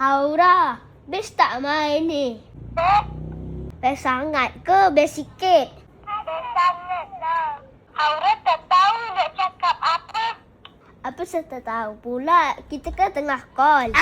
Haura, best tak main ni? Best sangat ke best sikit? Best sangat lah. Haura tak tahu nak cakap apa. Apa saya tak tahu pula? Kita kan tengah call.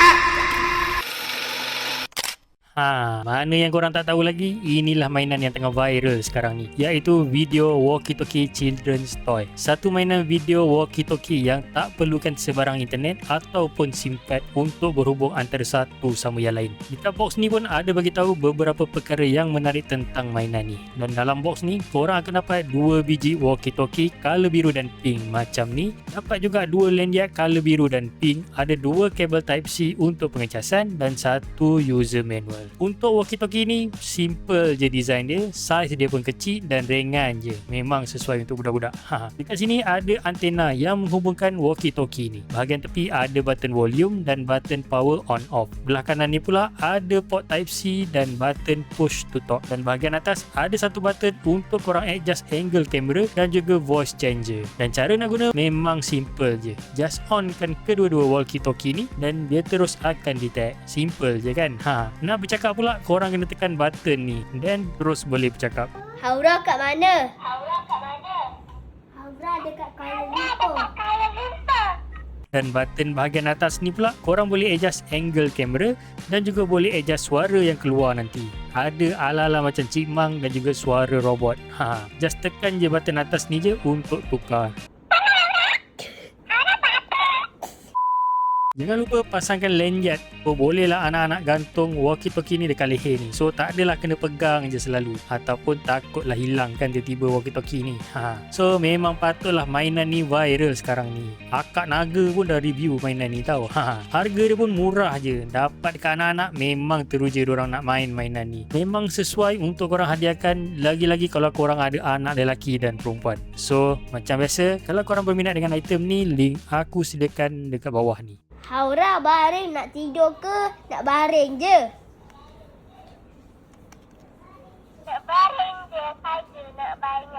Mana yang korang tak tahu lagi? Inilah mainan yang tengah viral sekarang ni, iaitu video walkie-talkie children's toy. Satu mainan video walkie-talkie yang tak perlukan sebarang internet ataupun SIM card untuk berhubung antara satu sama yang lain. Di dalam box ni pun ada bagi tahu beberapa perkara yang menarik tentang mainan ni. Dan dalam box ni, korang akan dapat 2 biji walkie-talkie color biru dan pink macam ni. Dapat juga 2 lanyard color biru dan pink. Ada 2 kabel Type-C untuk pengecasan dan 1 user manual. Untuk walkie-talkie ni simple je design dia, saiz dia pun kecil dan ringan je. Memang sesuai untuk budak-budak. Dekat sini ada antena yang menghubungkan walkie-talkie ni. Bahagian tepi ada button volume dan button power on off. Belah kanan ni pula ada port Type-C dan button push to talk. Dan bahagian atas ada satu button untuk korang adjust angle kamera dan juga voice changer. Dan cara nak guna memang simple je. Just on kan kedua-dua walkie-talkie ni dan dia terus akan detect. Simple je kan. Nak bercakap pula, korang kena tekan button ni dan terus boleh bercakap. Haura kat mana? Haura kat mana? Haura dekat Kuala Ada Lumpur. kat Kuala Lumpur. Dan button bahagian atas ni pula, korang boleh adjust angle kamera dan juga boleh adjust suara yang keluar nanti. Ada ala-ala macam cimang dan juga suara robot. Just tekan je button atas ni je untuk tukar. Jangan lupa pasangkan lanyard. Bolehlah anak-anak gantung walkie-talkie ni dekat leher ni. So tak adalah kena pegang je selalu. Ataupun takutlah hilang kan tiba-tiba walkie-talkie ni. So memang patutlah mainan ni viral sekarang ni. Akak Naga pun dah review mainan ni tau. Harga dia pun murah je. Dapat dekat anak-anak memang teruja diorang nak main mainan ni. Memang sesuai untuk korang hadiahkan. Lagi-lagi kalau korang ada anak lelaki dan perempuan. So macam biasa, kalau korang berminat dengan item ni, link aku sediakan dekat bawah ni. Haura baring nak tidur ke? Nak baring je? Nak baring je saja, nak baring